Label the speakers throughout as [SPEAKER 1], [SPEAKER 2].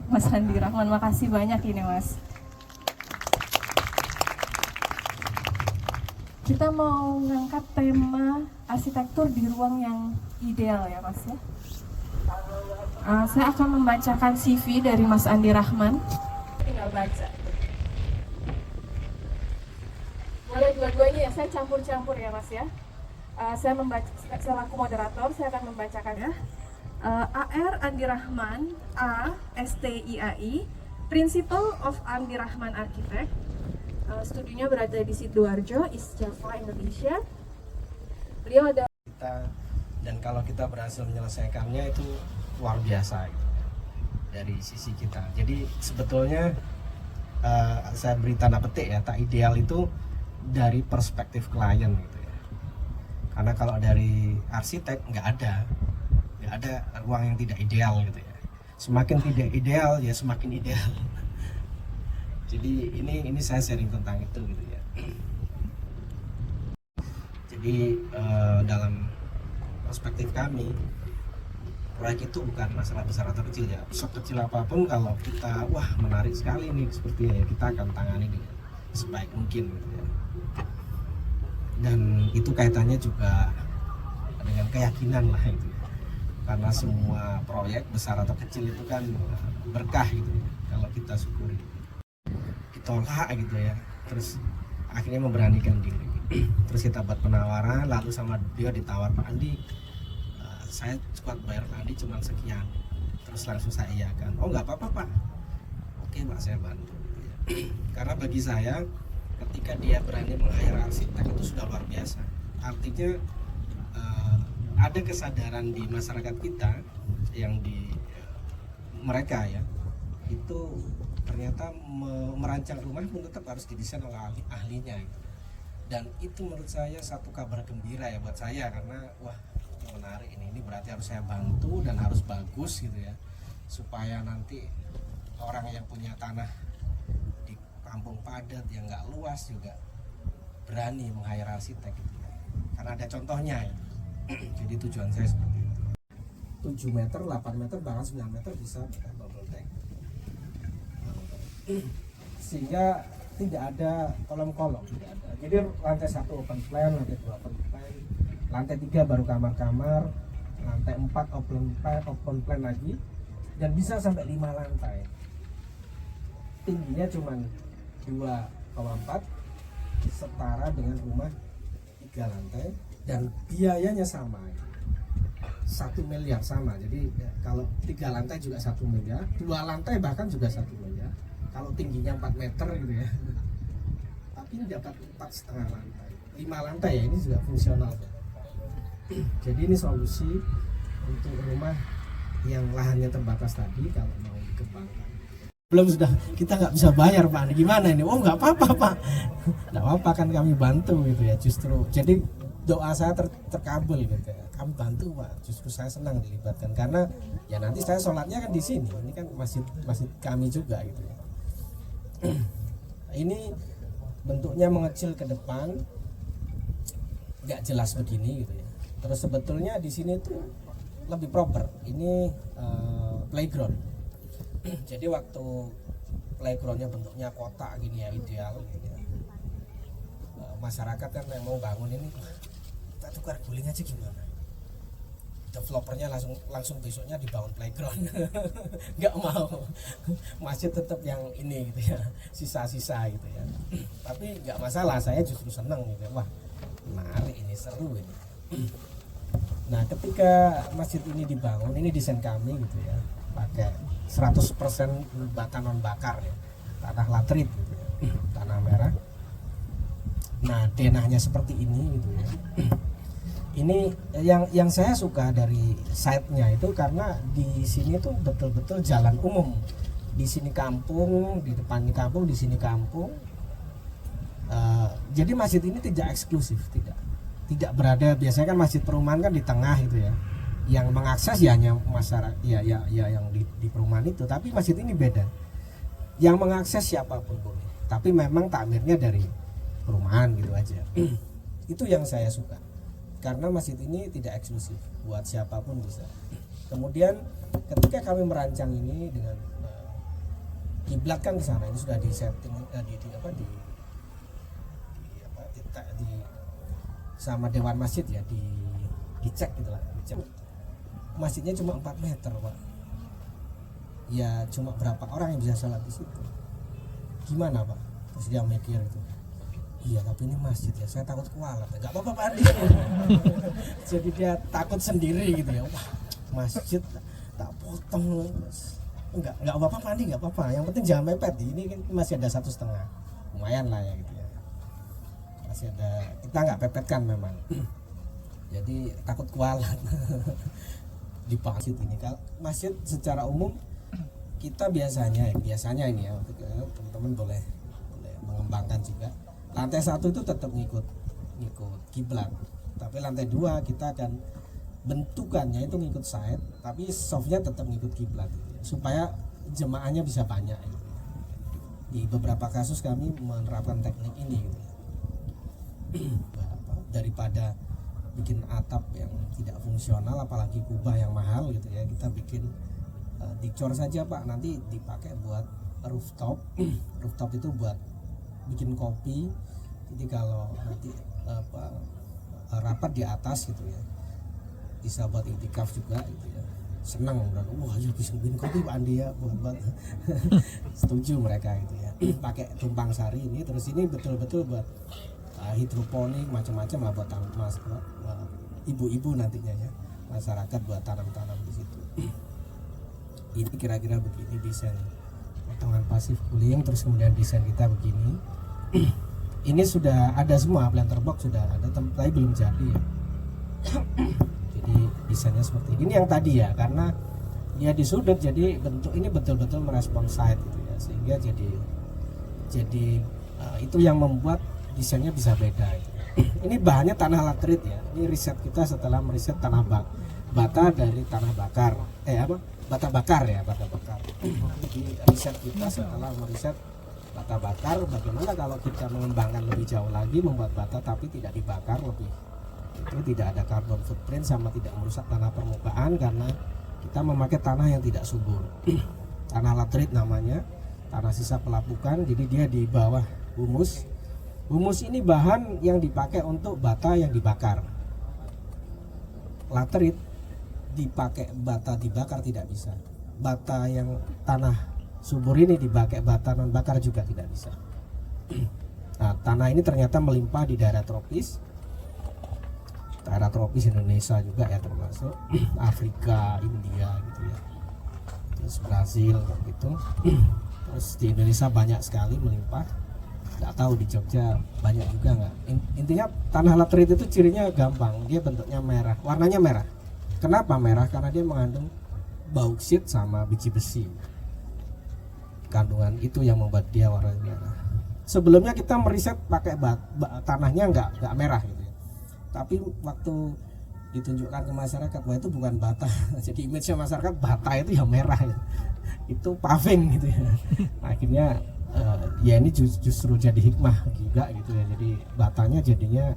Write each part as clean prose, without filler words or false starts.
[SPEAKER 1] Mas Andi Rahman. Makasih banyak ini Mas. Kita mau ngangkat tema arsitektur di ruang yang ideal ya Mas ya. Saya akan membacakan CV dari Mas Andi Rahman. Tinggal baca. Boleh dua-duanya ya, saya campur-campur ya Mas ya. Saya selaku moderator, saya akan membacakan ya. AR Andi Rahman, A STIAI, Principal of Andi Rahman Architect. Studinya berada di Sidoarjo, East Java, Indonesia. Beliau ada
[SPEAKER 2] dan kalau kita berhasil menyelesaikannya itu luar biasa gitu, dari sisi kita. Jadi sebetulnya saya beri tanda petik ya, tak ideal itu dari perspektif klien gitu ya. Karena kalau dari arsitek nggak ada ruang yang tidak ideal gitu ya. Semakin tidak ideal ya semakin ideal. Jadi ini saya sharing tentang itu gitu ya. Jadi dalam perspektif kami, proyek itu bukan masalah besar atau kecil ya. Sekecil apapun kalau kita wah menarik sekali nih sepertinya ya, kita akan tangani dengan sebaik mungkin gitu ya. Dan itu kaitannya juga dengan keyakinan lah itu ya. Karena semua proyek besar atau kecil itu kan berkah gitu ya, kalau kita syukuri. Ditolak gitu ya, terus akhirnya memberanikan diri. Terus kita buat penawaran, lalu sama dia ditawar, Pak Andi, saya kuat bayar Pak Andi cuma sekian. Terus langsung saya iakan. Oh nggak apa-apa Pak, oke Pak saya bantu gitu ya. Karena bagi saya ketika dia berani meng-hire arsitek itu sudah luar biasa. Artinya ada kesadaran di masyarakat kita yang di mereka ya, itu ternyata merancang rumah pun tetap harus didesain oleh ahlinya gitu. Dan itu menurut saya satu kabar gembira ya buat saya, karena wah ini menarik, ini berarti harus saya bantu dan harus bagus gitu ya, supaya nanti orang yang punya tanah di kampung padat yang nggak luas juga berani meng-hire arsitek gitu ya. Karena ada contohnya ya. Jadi tujuan saya seperti itu. 7 meter, 8 meter, bahkan 9 meter bisa double deck. Sehingga tidak ada kolom-kolom, tidak ada. Jadi lantai 1 open plan, lantai 2 open plan, lantai 3 baru kamar-kamar, lantai 4 open plan lagi, dan bisa sampai 5 lantai. Tingginya cuma 2,4, setara dengan rumah 3 lantai, dan biayanya sama, 1 miliar sama. Jadi ya, kalau 3 lantai juga 1 miliar, 2 lantai bahkan juga 1 miliar. Kalau tingginya 4 meter gitu ya, tapi ini dapat 4,5 lantai, 5 lantai ya, ini juga fungsional. Jadi ini solusi untuk rumah yang lahannya terbatas tadi kalau mau dikembangkan. Belum sudah kita nggak bisa bayar Pak, gimana ini? Oh nggak apa-apa Pak, nggak apa-apa kan kami bantu gitu ya. Justru jadi doa saya terkabul gitu ya, kami bantu Pak. Justru saya senang dilibatkan karena ya nanti saya sholatnya kan di sini, ini kan masjid kami juga gitu ya. Ini bentuknya mengecil ke depan, nggak jelas begini gitu ya. Terus sebetulnya di sini tuh lebih proper. Ini playground. Jadi waktu playgroundnya bentuknya kotak gini ya ideal gitu ya. Masyarakat kan yang mau bangun ini, kita tukar guling aja gimana? Developernya langsung besoknya dibangun playground. Nggak mau, masih tetap yang ini gitu ya, sisa-sisa gitu ya. Tapi nggak masalah, saya justru senang gitu. Wah menarik, ini seru ini. Nah ketika masjid ini dibangun, ini desain kami gitu ya, pakai 100% bata non bakar ya, tanah latrit gitu ya, tanah merah. Nah denahnya seperti ini gitu ya. Ini yang saya suka dari site-nya itu karena di sini tuh betul-betul jalan umum. Di sini kampung, di depan ini kampung, di sini kampung. Jadi masjid ini tidak eksklusif, tidak berada. Biasanya kan masjid perumahan kan di tengah itu ya. Yang mengakses ya hanya masyarakat, ya yang di perumahan itu. Tapi masjid ini beda. Yang mengakses siapapun boleh. Tapi memang takmirnya dari perumahan gitu aja. Itu yang saya suka. Karena masjid ini tidak eksklusif, buat siapapun bisa. Kemudian ketika kami merancang ini dengan kiblat kan ke sana, ini sudah di setting di sama dewan masjid ya, dicek gitu lah, dicek. Masjidnya cuma 4 meter Pak, ya cuma berapa orang yang bisa sholat di situ, gimana Pak? Terus dia mikir itu, iya tapi ini masjid ya, saya takut kualat. Nggak apa-apa Pak Andi. Jadi dia takut sendiri gitu ya, wah masjid tak potong. Enggak apa-apa Pak Andi, nggak apa-apa, yang penting jangan mepet. Ini kan masih ada 1,5, lumayan lah ya gitu ya, masih ada, kita nggak pepetkan memang. Jadi takut kualat. Di masjid ini, kalau masjid secara umum kita biasanya ini ya, teman-teman boleh mengembangkan juga. Lantai 1 itu tetap ngikut kiblat, tapi lantai 2 kita akan bentukannya itu ngikut side, tapi softnya tetap ngikut kiblat gitu ya, supaya jemaahnya bisa banyak gitu. Di beberapa kasus kami menerapkan teknik ini gitu. Daripada bikin atap yang tidak fungsional, apalagi kubah yang mahal gitu ya, kita bikin dicor saja Pak, nanti dipakai buat rooftop. Rooftop itu buat bikin kopi, jadi kalau nanti rapat di atas gitu ya, bisa buat iktikaf juga gitu ya, senang dan wah ya bisa bikin kopi Pak Andi ya, buat setuju mereka gitu ya. Pakai tumpang sari ini, terus ini betul-betul buat hidroponik macam-macam lah, buat ibu-ibu nantinya ya, masyarakat buat tanam-tanam di situ. Ini kira-kira begini desain potongan pasif cooling, terus kemudian desain kita begini. Ini sudah ada semua, planter box sudah ada, tapi belum jadi ya. Jadi desainnya seperti ini yang tadi ya, karena dia di sudut, jadi bentuk ini betul-betul merespon side gitu ya, sehingga jadi itu yang membuat desainnya bisa beda gitu. Ini bahannya tanah latrit ya, ini riset kita setelah meriset tanah bata dari tanah bakar, bata bakar ya, bata bakar. Jadi riset kita setelah meriset bata bakar, bagaimana kalau kita mengembangkan lebih jauh lagi, membuat bata tapi tidak dibakar, lebih itu tidak ada carbon footprint sama tidak merusak tanah permukaan, karena kita memakai tanah yang tidak subur. Tanah latrit namanya, tanah sisa pelapukan, jadi dia di bawah humus. Humus ini bahan yang dipakai untuk bata yang dibakar. Latrit dipakai bata dibakar tidak bisa. Bata yang tanah subur ini dipakai bata non bakar juga tidak bisa. Nah, tanah ini ternyata melimpah di daerah tropis. Daerah tropis Indonesia juga ya, termasuk Afrika, India gitu ya. Terus Brazil gitu. Terus di Indonesia banyak sekali melimpah. Nggak tahu di Jogja banyak juga nggak. Intinya tanah latrit itu cirinya gampang, dia bentuknya merah, warnanya merah. Kenapa merah? Karena dia mengandung bauksit sama biji besi. Kandungan itu yang membuat dia warnanya merah. Sebelumnya kita meriset pakai tanahnya nggak merah gitu ya. Tapi waktu ditunjukkan ke masyarakat, wah itu bukan bata. Jadi image masyarakat bata itu yang merah ya. Itu paving gitu ya. Akhirnya ya ini justru jadi hikmah juga gitu ya, jadi batanya jadinya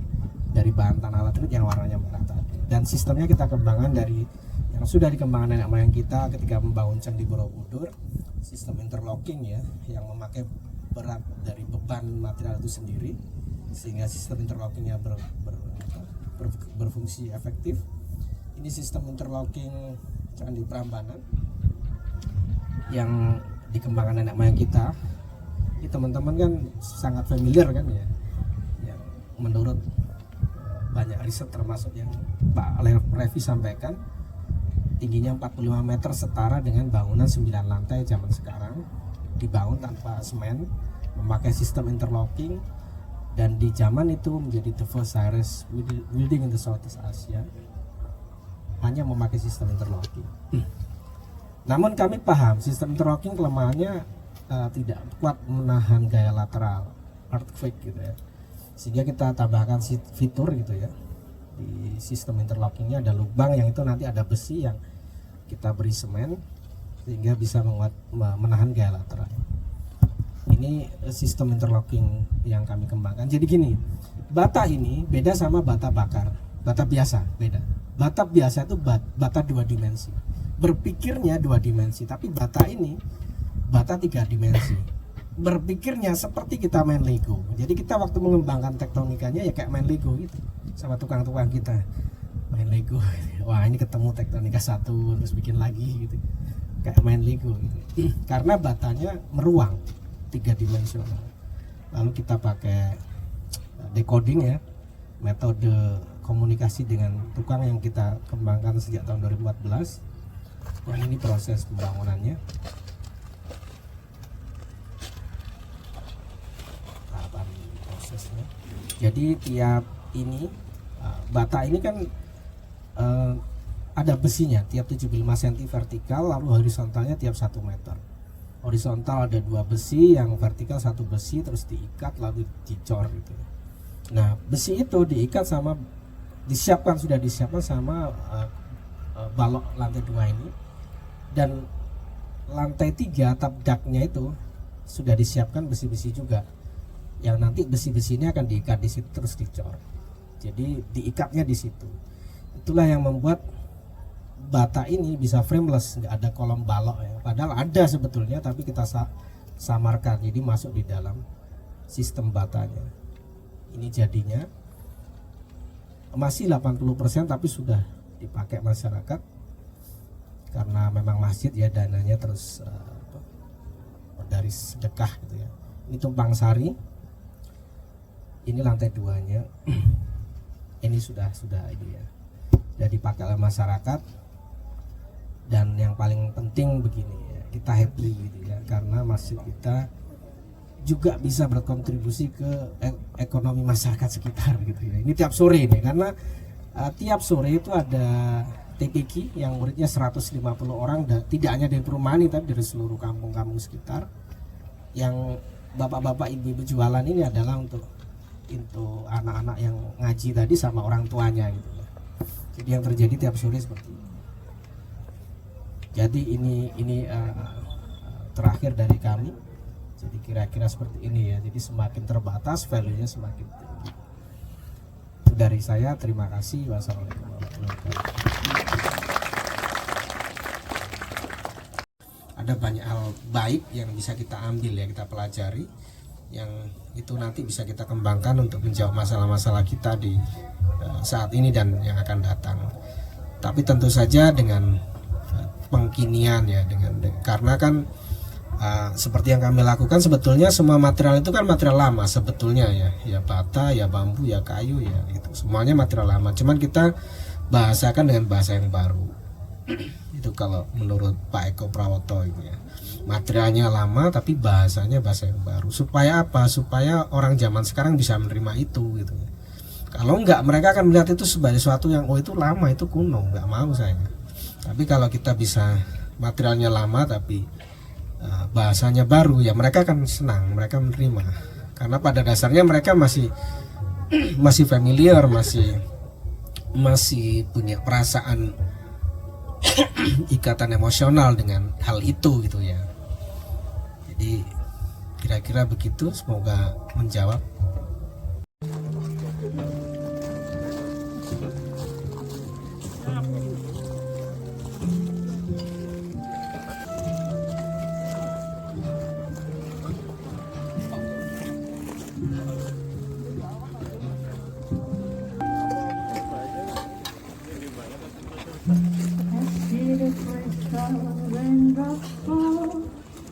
[SPEAKER 2] dari bahan tanah latrit yang warnanya merah tadi. Dan sistemnya kita kembangkan dari yang sudah dikembangkan nenek moyang kita ketika membangun Candi Borobudur, sistem interlocking ya, yang memakai berat dari beban material itu sendiri, sehingga sistem interlockingnya berfungsi efektif. Ini sistem interlocking Candi Prambanan yang dikembangkan nenek moyang kita. Ini teman-teman kan sangat familiar kan ya, yang menurut banyak riset termasuk yang Pak Levi sampaikan, tingginya 45 meter setara dengan bangunan 9 lantai zaman sekarang, dibangun tanpa semen, memakai sistem interlocking, dan di zaman itu menjadi the first high-rise building in the Southeast Asia, hanya memakai sistem interlocking. Namun kami paham sistem interlocking kelemahannya tidak kuat menahan gaya lateral earthquake gitu ya, sehingga kita tambahkan fitur gitu ya, di sistem interlockingnya ada lubang yang itu nanti ada besi yang kita beri semen sehingga bisa menahan gaya lateral. Ini sistem interlocking yang kami kembangkan. Jadi gini, bata ini beda sama bata bakar, bata biasa beda. Bata biasa itu bata 2 dimensi, berpikirnya 2 dimensi, tapi bata ini bata 3 dimensi. Berpikirnya seperti kita main Lego. Jadi kita waktu mengembangkan tektonikanya ya kayak main Lego gitu. Sama tukang-tukang kita main Lego. Wah, ini ketemu tektonika satu terus bikin lagi gitu. Kayak main Lego gitu. Karena batanya meruang 3 dimensional. Lalu kita pakai decoding ya, metode komunikasi dengan tukang yang kita kembangkan sejak tahun 2014. Yang ini proses pembangunannya. Tahapan prosesnya. Jadi tiap ini bata ini kan ada besinya tiap 75 cm vertikal, lalu horizontalnya tiap 1 meter. Horizontal ada 2 besi, yang vertikal 1 besi, terus diikat lalu dicor gitu. Nah, besi itu diikat sama sudah disiapkan sama balok lantai 2 ini, dan lantai 3 atap daknya itu sudah disiapkan besi-besi juga, yang nanti besi-besi ini akan diikat di situ terus dicor. Jadi diikatnya di situ. Itulah yang membuat bata ini bisa frameless, nggak ada kolom balok ya. Padahal ada sebetulnya, tapi kita samarkan jadi masuk di dalam sistem batanya. Ini jadinya masih 80%, tapi sudah dipakai masyarakat karena memang masjid ya, dananya terus dari sedekah gitu ya. Ini tumpang sari, ini lantai 2-nya. Ini sudah ini ya, sudah dipakai oleh masyarakat. Dan yang paling penting begini ya, kita happy gitu ya, karena masjid kita juga bisa berkontribusi ke ekonomi masyarakat sekitar gitu ya. Ini tiap sore nih, karena tiap sore itu ada TPQ yang muridnya 150 orang, dan tidak hanya dari perumahan ini, tapi dari seluruh kampung-kampung sekitar. Yang bapak-bapak ibu-ibu jualan ini adalah untuk anak-anak yang ngaji tadi sama orang tuanya gitu ya. Jadi yang terjadi tiap sore seperti ini. Jadi ini terakhir dari kami. Jadi kira-kira seperti ini ya. Jadi semakin terbatas, value-nya semakin tinggi. Itu dari saya, terima kasih. Wassalamualaikum warahmatullahi wabarakatuh. Ada banyak hal baik yang bisa kita ambil ya, kita pelajari, yang itu nanti bisa kita kembangkan untuk menjawab masalah-masalah kita di saat ini dan yang akan datang. Tapi tentu saja dengan pengkinian ya, karena kan seperti yang kami lakukan, sebetulnya semua material itu kan material lama sebetulnya ya bata, ya bambu, ya kayu, ya itu semuanya material lama, cuman kita bahasakan dengan bahasa yang baru. Itu kalau menurut Pak Eko Prawoto itu ya, materialnya lama tapi bahasanya bahasa yang baru. Supaya apa? Supaya orang zaman sekarang bisa menerima itu gitu. Kalau enggak, mereka akan melihat itu sebagai sesuatu yang itu lama, itu kuno, enggak mau saya. Tapi kalau kita bisa materialnya lama tapi bahasanya baru, ya mereka akan senang, mereka menerima. Karena pada dasarnya mereka masih familiar, masih punya perasaan ikatan emosional dengan hal itu gitu ya. Jadi kira-kira begitu, semoga menjawab.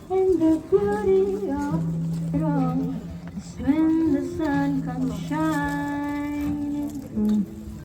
[SPEAKER 3] And the beauty of it all is when the sun comes shining through.